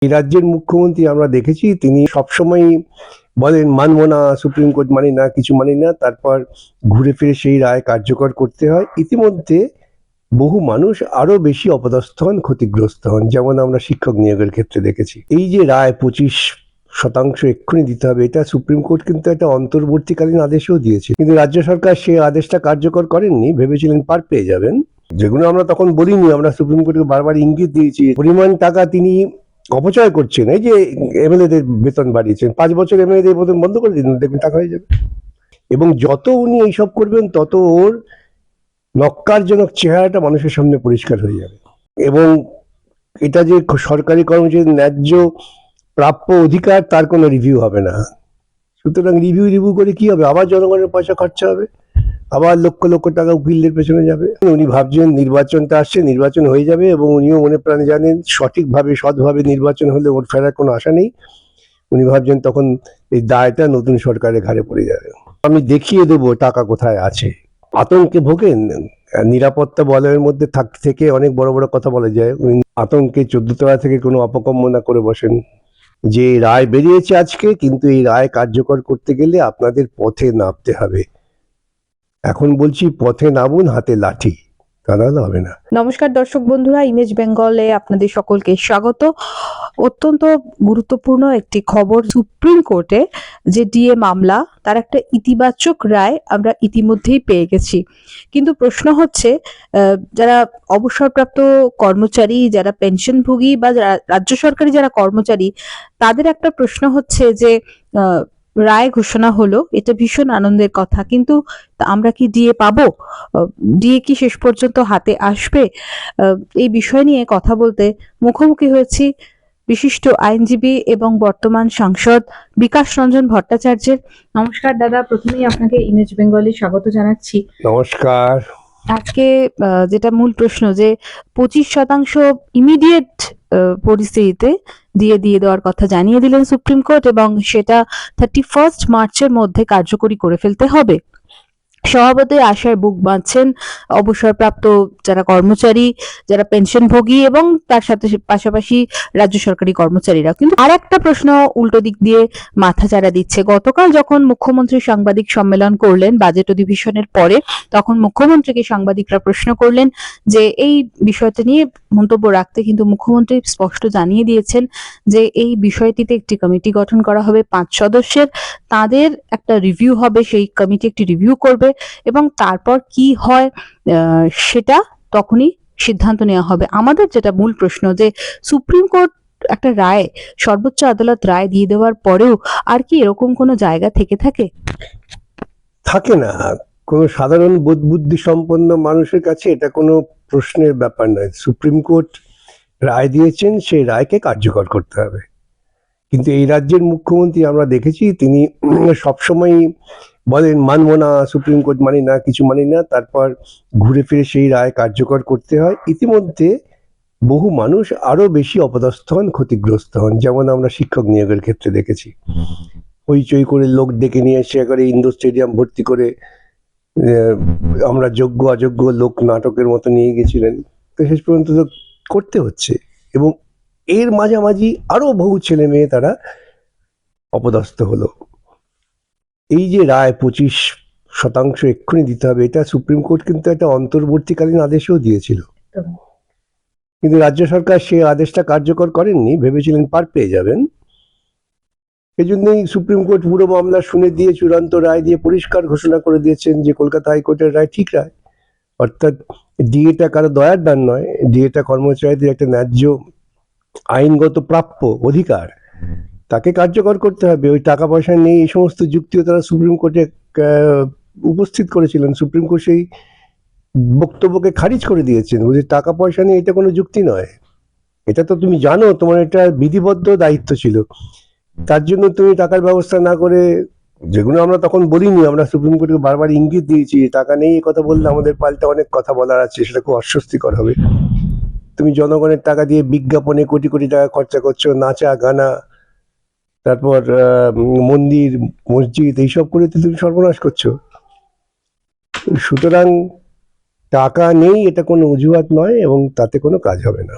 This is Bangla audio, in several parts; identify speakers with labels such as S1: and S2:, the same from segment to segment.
S1: এই রাজ্যের মুখ্যমন্ত্রী আমরা দেখেছি তিনি সবসময় বলেন মানবো না, সুপ্রিম কোর্ট মানি না, কিছু মানি না, তারপর ঘুরে ফিরে সেই রায় কার্যকর করতে হয়। ইতিমধ্যে বহু মানুষ আরো বেশি অপদস্থ হন, ক্ষতিগ্রস্ত হন, যেমন আমরা শিক্ষক নিয়োগের ক্ষেত্রে দেখেছি। এই যে রায় 25% এক্ষুনি দিতে হবে, এটা সুপ্রিম কোর্ট কিন্তু একটা অন্তর্বর্তীকালীন আদেশও দিয়েছে, কিন্তু রাজ্য সরকার সেই আদেশটা কার্যকর করেননি। ভেবেছিলেন পার পেয়ে যাবেন, যেগুলো আমরা তখন বলিনি। আমরা সুপ্রিম কোর্টকে বারবার ইঙ্গিত দিয়েছি পরিমাণ টাকা তিনি অপচয় করছেন। এই যে এমএলএদের বেতন বাড়িয়েছেন, 5 বছর এমএলএদের বেতন বন্ধ করে দিন, দেখবেন টাকা হয়ে যাবে। এবং যত উনি এইসব করবেন তত ওর নক্কারজনক চেহারাটা মানুষের সামনে পরিষ্কার হয়ে যাবে। এবং এটা যে সরকারি কর্মচারীর ন্যায্য প্রাপ্য অধিকার, তার কোনো রিভিউ হবে না। সুতরাং রিভিউ করে কি হবে? আবার জনগণের পয়সা খরচা হবে, আবার লক্ষ লক্ষ টাকা উকিলদের পেছনে যাবে। উনি ভাবছেন নির্বাচনটা আসছে, নির্বাচন হয়ে যাবে, এবং উনিও মনে প্রাণে জানেন সঠিকভাবে সৎভাবে নির্বাচন হলে ওর ফেরার কোনো আশা নেই। উনি ভাবছেন তখন এই দায়টা নতুন সরকারের ঘাড়ে পড়ে যাবে। আমি দেখিয়ে দেবো টাকা কোথায় আছে। আতঙ্কে ভোগেন, নিরাপত্তা বলয়ের মধ্যে থেকে অনেক বড় বড় কথা বলা যায়। উনি আতঙ্কে 14 তলা থেকে কোনো অপকম্মনা করে বসেন। যে রায় বেরিয়েছে আজকে, কিন্তু এই রায় কার্যকর করতে গেলে আপনাদের পথে নামতে হবে। এখন বলছি পথে নামুন, হাতে লাঠি, তা নাহলে হবে না।
S2: নমস্কার দর্শক বন্ধুরা, ইমেজ বেঙ্গলে আপনাদের সকলকে স্বাগত। অত্যন্ত গুরুত্বপূর্ণ একটি খবর, সুপ্রিম কোর্টে যে ডিএ মামলা, তার একটা ইতিবাচক রায় আমরা ইতিমধ্যেই পেয়ে গেছি। কিন্তু প্রশ্ন হচ্ছে, যারা অবসরপ্রাপ্ত কর্মচারী, যারা পেনশনভোগী বা রাজ্য সরকারি যারা কর্মচারী, তাদের একটা প্রশ্ন হচ্ছে যে রায় ঘোষণা হলো, এটা ভীষণ আনন্দের কথা, কিন্তু আমরা কি ডিএ পাবো? ডিএ কি শেষ পর্যন্ত হাতে আসবে? এই বিষয় নিয়ে কথা বলতে মুখোমুখি হয়েছি বিশিষ্ট আইনজীবী এবং বর্তমান সাংসদ বিকাশ রঞ্জন ভট্টাচার্যের। নমস্কার দাদা, প্রথমেই আপনাকে ইমেজ বেঙ্গলে স্বাগত জানাচ্ছি।
S1: নমস্কার।
S2: আজকে যেটা মূল প্রশ্ন, যে 25% ইমিডিয়েট পরিস্থিতিতে দিয়ে দেওয়ার কথা জানিয়ে দিলেন সুপ্রিম কোর্ট, এবং সেটা 31 মার্চের মধ্যে কার্যকরী করে ফেলতে হবে। স্বভাবতই আশায় বুক বাঁধছেন অবসরপ্রাপ্ত যারা কর্মচারী, যারা পেনশনভোগী, এবং তার সাথে পাশাপাশি রাজ্য সরকারি কর্মচারীরা। কিন্তু আর একটা প্রশ্ন উল্টো দিক দিয়ে মাথা চাড়া দিচ্ছে। গতকাল যখন মুখ্যমন্ত্রী সাংবাদিক সম্মেলন করলেন বাজেট অধিবেশনের পরে, তখন মুখ্যমন্ত্রীকে সাংবাদিকরা প্রশ্ন করলেন যে এই বিষয়টা নিয়ে মন্তব্য রাখতে, কিন্তু মুখ্যমন্ত্রী স্পষ্ট জানিয়ে দিয়েছেন যে এই বিষয়টিতে একটি কমিটি গঠন করা হবে 5 সদস্যের, তাদের একটা রিভিউ হবে, সেই কমিটি একটি রিভিউ করবে, এবং তারপর কি হয় সেটা তখনই সিদ্ধান্ত নেওয়া হবে। আমাদের যেটা মূল প্রশ্ন, যে সুপ্রিম কোর্ট একটা রায়, সর্বোচ্চ আদালত রায় দিয়ে দেওয়ার পরেও আর কি এরকম কোনো জায়গা থেকে
S1: থাকে না। কোনো সাধারণ বুদ্ধি সম্পন্ন মানুষের কাছে এটা কোনো প্রশ্নের ব্যাপার নয়। সুপ্রিম কোর্ট রায় দিয়েছেন, সেই রায়কে কার্যকর করতে হবে। কিন্তু এই রাজ্যের মুখ্যমন্ত্রী আমরা দেখেছি তিনি সবসময় বলেন মানবো না, সুপ্রিম কোর্ট মানি না, কিছু মানি না, তারপর ঘুরে ফিরে সেই রায় কার্যকর করতে হয়। ইতিমধ্যে বহু মানুষ আরো বেশি অপদস্থ হন, ক্ষতিগ্রস্ত হন, যেমন আমরা শিক্ষক নিয়োগের ক্ষেত্রে দেখেছি। হইচই করে লোক ডেকে নিয়ে এসে একবারে ইন্ডোর স্টেডিয়াম ভর্তি করে আমরা যোগ্য অযোগ্য লোক নাটকের মতো নিয়ে গেছিলেন। তো শেষ পর্যন্ত তো করতে হচ্ছে, এবং এর মাঝামাঝি আরো বহু ছেলে মেয়ে তারা অপদস্থ হলো। এই যে রায় 25% এক্ষুনি দিতে হবে, এটা সুপ্রিম কোর্ট কিন্তু একটা অন্তর্বর্তীকালীন আদেশও দিয়েছিল, কিন্তু রাজ্য সরকার সেই আদেশটা কার্যকর করেননি। ভেবেছিলেন পার পেয়ে যাবেন। এই জন্যই সুপ্রিম কোর্ট পুরো মামলা শুনে দিয়ে চূড়ান্ত রায় দিয়ে পরিষ্কার ঘোষণা করে দিয়েছেন যে কলকাতা হাইকোর্টের রায় ঠিক রায়। অর্থাৎ ডিএটা কারো দয়ার দান নয়, ডিএটা কর্মচারীদের একটা ন্যায্য আইনগত প্রাপ্য অধিকার, তাকে কার্যকর করতে হবে। ওই টাকা পয়সা নেই, এই সমস্ত যুক্তিও তারা সুপ্রিম কোর্টে উপস্থিত করেছিলেন। সুপ্রিম কোর্ট সেই বক্তব্যকে খারিজ করে দিয়েছেন, বুঝে টাকা পয়সা নেই, এটা কোনো যুক্তি নয়। এটা তো তুমি জানো, তোমার এটা বিধিবদ্ধ দায়িত্ব ছিল, তার জন্য তুমি টাকার ব্যবস্থা না করে, যেগুলো আমরা তখন বলিনি, আমরা সুপ্রিম কোর্টকে বারবার ইঙ্গিত দিয়েছি টাকা নেই, এই কথা বললে আমাদের পাল্টা অনেক কথা বলার আছে, সেটা খুব অস্বস্তিকর হবে। তুমি জনগণের টাকা দিয়ে বিজ্ঞাপনে কোটি কোটি টাকা খরচা করছো, নাচা গানা, তারপর মন্দির মসজিদ, এইসব করে তো তুমি সর্বনাশ করছো। সুতরাং টাকা নেই এটা কোনো অজুহাত নয়, এবং তাতে কোনো কাজ হবে না।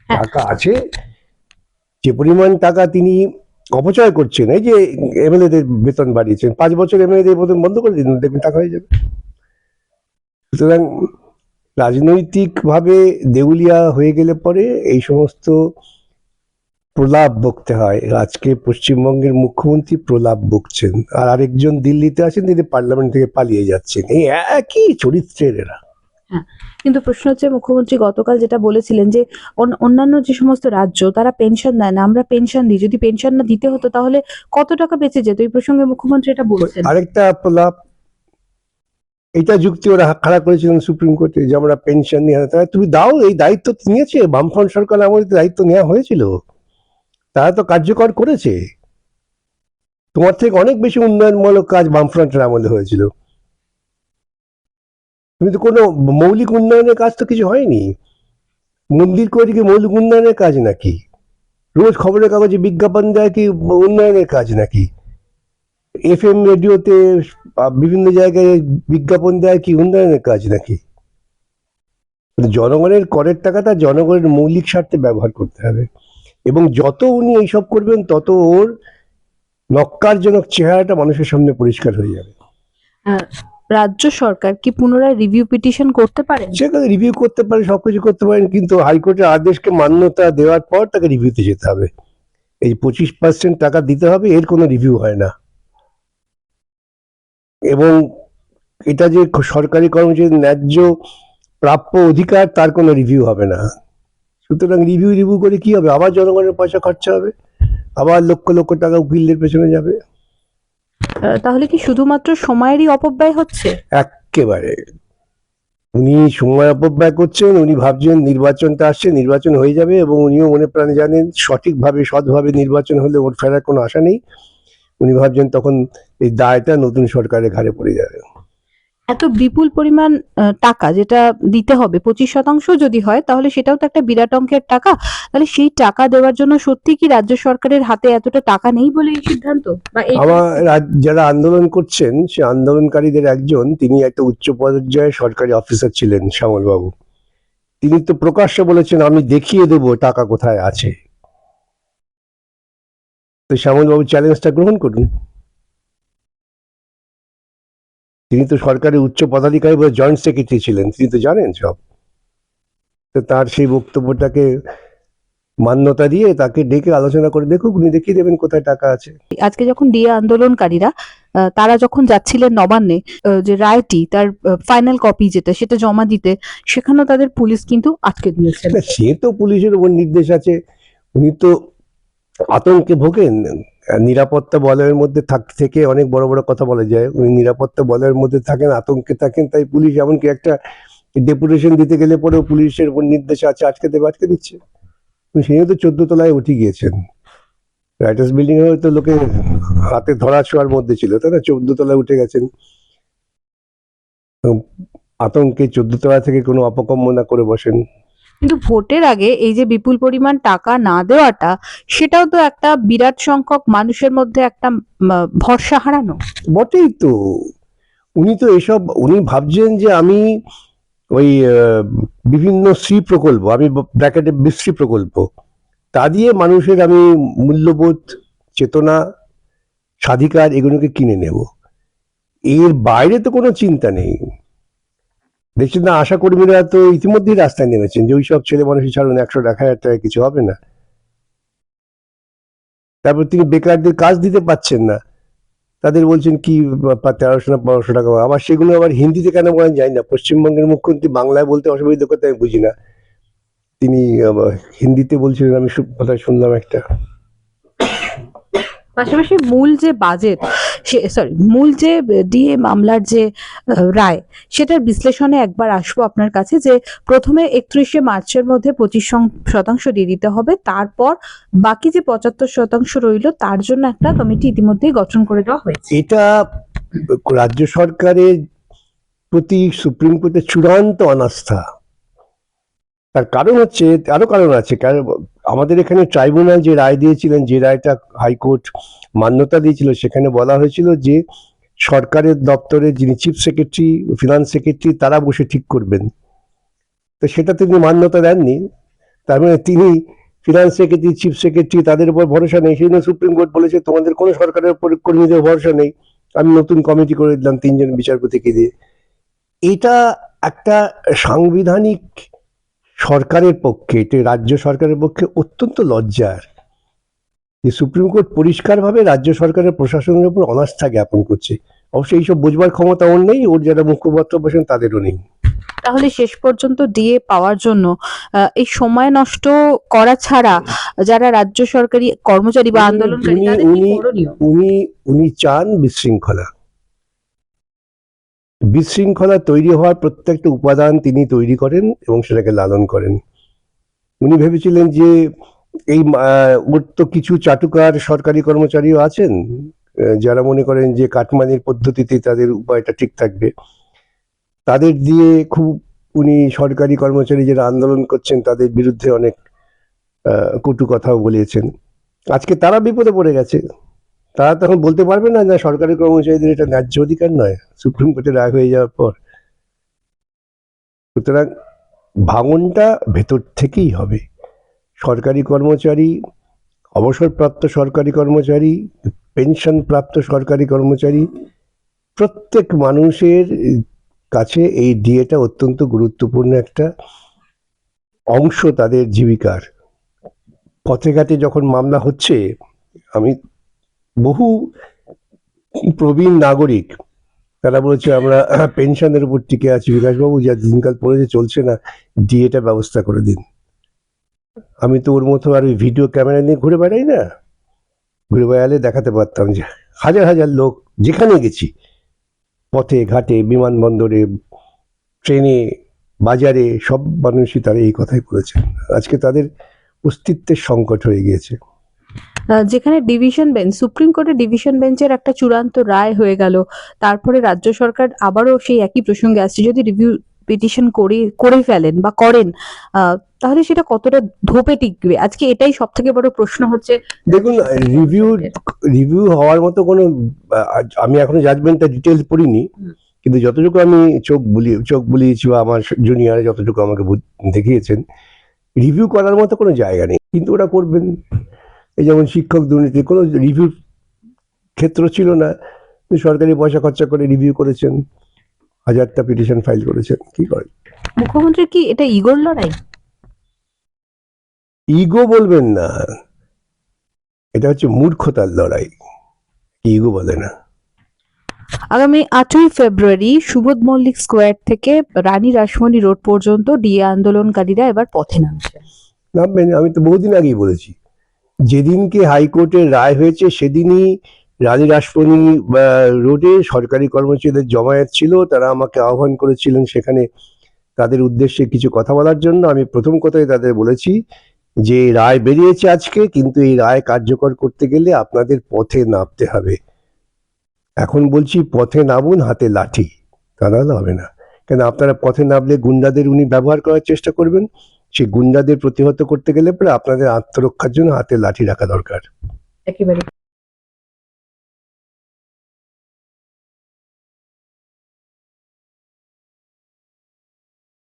S1: টাকা আছে, যে পরিমাণ টাকা তিনি অপচয় করছেন, এই যে এমএলএদের বেতন বাড়িয়েছেন, 5 বছর এমএলএদের বেতন বন্ধ করে দিন, দেখবেন টাকা হয়ে যাবে। সুতরাং রাজনৈতিকভাবে দেউলিয়া হয়ে গেলে পরে এই সমস্ত প্রলাপ বকতে হয়। আজকে পশ্চিমবঙ্গের মুখ্যমন্ত্রী প্রলাপ বকছেন, আর আরেকজন দিল্লিতে আছেন, তিনি পার্লামেন্ট থেকে পালিয়ে যাচ্ছেন। এই একই চরিত্রের এরা।
S2: কিন্তু প্রশ্ন হচ্ছে, মুখ্যমন্ত্রী গতকাল যেটা বলেছিলেন যে অন্যান্য যে সমস্ত রাজ্য তারা পেনশন দেয় না, আমরা পেনশন দিই, যদি পেনশন না দিতে হতো তাহলে কত টাকা বেঁচে যেত, এই প্রসঙ্গে মুখ্যমন্ত্রী এটা বলছেন।
S1: আরেকটা প্রলাপ, এটা যুক্তি ওরা খাড়া করেছিলেন সুপ্রিম কোর্টে, যে আমরা পেনশন নিয়ে, তাহলে তুমি দাও, এই দায়িত্ব নিয়েছে বামফ্রন্ট সরকার আমাদের দায়িত্ব নেওয়া হয়েছিল, তারা তো কার্যকর করেছে। তোমার থেকে অনেক বেশি উন্নয়নমূলক কাজ বামফ্রন্টের আমলে হয়েছিল, তুমি তো কোনো মৌলিক উন্নয়নের কাজ তো কিছু হয়নি। মন্দির করে কি মৌলিক উন্নয়নের কাজ নাকি? রোজ খবরের কাগজে বিজ্ঞাপন দেয় কি উন্নয়নের কাজ নাকি? এফএম রেডিওতে বিভিন্ন জায়গায় বিজ্ঞাপন দেয় কি উন্নয়নের কাজ নাকি? জনগণের করের টাকাটা জনগণের মৌলিক স্বার্থে ব্যবহার করতে হবে, এবং যত উনি এইসব করবেন তত ওর নক্কারজনক চেহারাটা মানুষের সামনে পরিষ্কার হয়ে যাবে।
S2: রাজ্য সরকার কি পুনরায় রিভিউ পিটিশন করতে পারেন?
S1: সেখানে রিভিউ করতে পারে, সবকিছু করতে পারেন, কিন্তু হাইকোর্টের আদেশকে মান্যতা দেওয়ার পর তাকে রিভিউতে যেতে হবে। এই 25% টাকা দিতে হবে, এর কোনো রিভিউ হয় না। এবং এটা যে সরকারি কর্মচারীর ন্যায্য প্রাপ্য অধিকার, তার কোনো রিভিউ হবে না। সুতরাং রিভিউ করে কি হবে? আবার জনগণের পয়সা খরচা হবে, আবার লক্ষ লক্ষ টাকা উকিলদের পেছনে যাবে।
S2: তাহলে কি শুধুমাত্র সময়েরই অপব্যয় হচ্ছে?
S1: একেবারে উনি সময় অপব্যয় করছেন। উনি ভাবছেন নির্বাচনটা আসছে, নির্বাচন হয়ে যাবে, এবং উনিও মনে প্রাণে জানেন সঠিকভাবে সৎভাবে নির্বাচন হলে ওর ফেরার কোনো আশা নেই। উনি ভাবছেন তখন এই দায়টা নতুন সরকারের ঘাড়ে পড়ে যাবে।
S2: এত বিপুল পরিমাণ টাকা যেটা দিতে হবে, 25% যদি হয় তাহলে সেটাও তো একটা বিরাট অঙ্কের টাকা। তাহলে সেই টাকা দেওয়ার জন্য সত্যি কি রাজ্য সরকারের হাতে এতটা টাকা নেই বলে এই সিদ্ধান্ত?
S1: আমার যারা আন্দোলন করছেন, সে আন্দোলনকারীদের একজন, তিনি একটা উচ্চ পর্যায়ের সরকারি অফিসার ছিলেন, শ্যামল বাবু। তিনি তো প্রকাশ্যে বলেছেন, আমি দেখিয়ে দেবো টাকা কোথায় আছে। তো শ্যামল বাবু চ্যালেঞ্জটা গ্রহণ করুন। তিনি তো সরকারের উচ্চ পদাধিকারী বা জয়েন্ট সেক্রেটারি ছিলেন, তিনি তো জানেন সব। তো তার সেই বক্তব্যটাকে মান্যতা দিয়ে তাকে ডেকে আলোচনা করে দেখুক, উনি দেখিয়ে দেবেন কোথায় টাকা আছে।
S2: আজকে যখন ডিএ আন্দোলনকারীরা তারা যখন যাচ্ছিলেন নবান্নে, যে রায়টি তার ফাইনাল কপি যেটা সেটা জমা দিতে, সেখানেও তাদের পুলিশ কিন্তু আটকে দিয়েছে।
S1: সে তো পুলিশের উপর নির্দেশ আছে, উনি তো আতঙ্কে ভোগেন। নিরাপত্তা বলয়ের মধ্যে থেকে অনেক বড় বড় কথা বলা যায়, উনি নিরাপত্তা বলয়ের মধ্যে থাকেন, আতঙ্কে থাকেন, তাই পুলিশ এমনকি একটা ডেপুটেশন দিতে গেলে পরেও পুলিশের উপর নির্দেশ আছে, আটকে দেবে, আটকে দিচ্ছে। সেই তো 14 তলায় উঠে গিয়েছেন। রাইটার্স বিল্ডিং এ তো লোকে হাতে ধরা ছোঁয়ার মধ্যে ছিল, তাই না? 14 তলায় উঠে গেছেন আতঙ্কে, 14 তলা থেকে কোনো অপকর্ম না করে বসেন।
S2: কিন্তু ভোটের আগে এই যে বিপুল পরিমাণ টাকা না দেওয়াটা, সেটাও তো একটা বিরাট সংখ্যক মানুষের মধ্যে একটা ভরসা হারানো।
S1: বটেই তো। উনি তো এসব, উনি ভাবছেন যে আমি ওই বিভিন্ন শ্রী প্রকল্প, আমি ব্র্যাকেটে বিশ্রী প্রকল্প, তা দিয়ে মানুষের আমি মূল্যবোধ, চেতনা, স্বাধিকার এগুলোকে কিনে নেব। এর বাইরে তো কোনো চিন্তা নেই। দেখছেন না, আশা কর্মীরা তো ইতিমধ্যেই রাস্তায় নেমেছেন যে ওই সব ছেলে মানুষের ছাড়ুন, 100-1000 টাকা কিছু হবে না। তারপর তিনি বেকারদের কাজ দিতে পাচ্ছেন না, তাদের বলছেন কি 1300 না 1500 টাকা। আবার সেগুলো আবার হিন্দিতে কেন বলেন জানি না। পশ্চিমবঙ্গের মুখ্যমন্ত্রী বাংলায় বলতে অসুবিধা করতে আমি বুঝি না, তিনি হিন্দিতে বলছিলেন, আমি কথা শুনলাম একটা।
S2: পাশাপাশি মূল যে বাজেট, মূল যে ডিএ মামলার যে রায়, সেটার বিশ্লেষণে একবার আসবো আপনার কাছে। যে প্রথমে 31শে মার্চের মধ্যে 25% দিয়ে দিতে হবে, তারপর বাকি যে 75% রইল তার জন্য একটা কমিটি ইতিমধ্যেই গঠন করে দেওয়া হয়েছে।
S1: এটা রাজ্য সরকারের প্রতি সুপ্রিম কোর্টের চূড়ান্ত অনাস্থা। তার কারণ হচ্ছে, আরো কারণ আছে। আমাদের এখানে ট্রাইব্যুনাল যে রায় দিয়েছিলেন, যে রায়টা হাইকোর্ট মান্যতা দিয়েছিল, সেখানে বলা হয়েছিল যে সরকারের দপ্তরে যিনি চিফ সেক্রেটারি, ফিনান্স সেক্রেটারি, তারা বসে ঠিক করবেন। তো সেটা তিনি মান্যতা দেননি। তার মানে তিনি ফিনান্স সেক্রেটারি, চিফ সেক্রেটারি, তাদের উপর ভরসা নেই। সেই জন্য সুপ্রিম কোর্ট বলেছে তোমাদের কোনো সরকারের উপর কর্মীদের ভরসা নেই, আমি নতুন কমিটি করে দিলাম 3 জন বিচারপতিকে দিয়ে। এটা একটা সাংবিধানিক সরকারের পক্ষে, এটা রাজ্য সরকারের পক্ষে অত্যন্ত লজ্জার যে সুপ্রিম কোর্ট পরিষ্কারভাবে রাজ্য সরকারের প্রশাসনের উপর অনাস্থা জ্ঞাপন করছে। অবশ্যই এইসব বোঝবার ক্ষমতা ওর নেই, ওর যারা মুখপাত্র বসেন তাদেরও নেই।
S2: তাহলে শেষ পর্যন্ত ডিএ পাওয়ার জন্য এই সময় নষ্ট করা ছাড়া যারা রাজ্য সরকারি কর্মচারী বা আন্দোলনকারী তাদের কি করণীয়?
S1: উনি চান বিশৃঙ্খলা। বিশৃঙ্খলা তৈরি হওয়ার প্রত্যেকটা উপাদান তিনি তৈরি করেন এবং সেটাকে লালন করেন। উনি ভেবেছিলেন যে এই ওর তো কিছু চাটুকার সরকারি কর্মচারীও আছেন যারা মনে করেন যে কাটমানির পদ্ধতিতে তাদের উপায়টা ঠিক থাকবে, তাদের দিয়ে খুব উনি সরকারি কর্মচারী যারা আন্দোলন করছেন তাদের বিরুদ্ধে অনেক কটু কথাও বলেছেন। আজকে তারা বিপদে পড়ে গেছে, তারা তখন বলতে পারবে না যে সরকারি কর্মচারীদের এটা ন্যায্য অধিকার নয় সুপ্রিম কোর্টের রায় হয়ে যাওয়ার পর। সুতরাং ভাঙনটা ভেতর থেকেই হবে। সরকারি কর্মচারী, অবসরপ্রাপ্ত সরকারি কর্মচারী, পেনশন প্রাপ্ত সরকারি কর্মচারী, প্রত্যেক মানুষের কাছে এই ডিএটা অত্যন্ত গুরুত্বপূর্ণ একটা অংশ তাদের জীবিকার। পথে ঘাটে যখন মামলা হচ্ছে, আমি বহু প্রবীণ নাগরিক তারা বলেছে আমরা পেনশনের উপর টিকে আছি, বিকাশবাবু যা দিনকাল পড়েছে চলছে না, ডিএটা ব্যবস্থা করে দিন। আমি তো ওর মতো আর ওই ভিডিও ক্যামেরা নিয়ে ঘুরে বেড়াই না, ঘুরে বেড়ালে দেখাতে পারতাম যে হাজার হাজার লোক যেখানে গেছি, পথে ঘাটে, বিমানবন্দরে, ট্রেনে, বাজারে, সব মানুষই তারা এই কথাই বলেছেন। আজকে তাদের অস্তিত্বের সংকট হয়ে গিয়েছে।
S2: যেখানে ডিভিশন বেঞ্চ, সুপ্রিম কোর্টের ডিভিশন বেঞ্চের একটা চূড়ান্ত রায় হয়ে গেল, তারপরে রাজ্য সরকার আবারও সেই একই প্রসঙ্গে আসছে, যদি রিভিউ পিটিশন করে ফেলেন বা করেন, তাহলে সেটা কতটা ধোপে টিকবে? আজকে এটাই সব থেকে বড় প্রশ্ন হচ্ছে।
S1: দেখুন, রিভিউ হওয়ার মতো কোনো আমি এখনো জাজমেন্টটা ডিটেলস পড়িনি, কিন্তু যতটুকু আমি চোখ বুলিয়েছি বা আমার জুনিয়র যতটুকু আমাকে দেখিয়েছেন, রিভিউ করার মতো কোনো জায়গা নেই। কিন্তু ওরা করবেন। এই যেমন শিক্ষক দুর্নীতি, কোনো রিভিউ ক্ষেত্র ছিল না, সরকারি পয়সা খরচা করে রিভিউ করেছেন, 1000টা পিটিশন ফাইল করেছেন। কি করে
S2: মুখ্যমন্ত্রী কি এটা ইগোর লড়াই?
S1: ইগো বলবেন না, এটা হচ্ছে মূর্খতার লড়াই, ইগো বলে না।
S2: আগামী 8ই ফেব্রুয়ারি সুবোধ মল্লিক স্কোয়ার থেকে রানী রাসমণি রোড পর্যন্ত ডিএ আন্দোলনকারীরা এবার পথে
S1: নামবেন। আমি তো বহুদিন আগেই বলেছি, যেদিনকে হাইকোর্টের রায় হয়েছে সেদিনই রানী রাসমণি রোডে সরকারি কর্মচারীদের জমায়েত ছিল। তারা আমাকে আহ্বান করেছিলেন সেখানে তাদের উদ্দেশ্যে কিছু কথা বলার জন্য। আমি প্রথম কথাই তাদের বলেছি যে রায় বেরিয়েছে আজকে, কিন্তু এই রায় কার্যকর করতে গেলে আপনাদের পথে নামতে হবে। এখন বলছি পথে নামুন, হাতে লাঠি, তা নাহলে হবে না। কেন আপনারা পথে নামলে গুন্ডাদের উনি ব্যবহার করার চেষ্টা করবেন, সেই গুন্ডাদের প্রতিহত করতে গেলে পরে আপনাদের আত্মরক্ষার জন্য হাতে লাঠি রাখা দরকার।
S2: একেবারে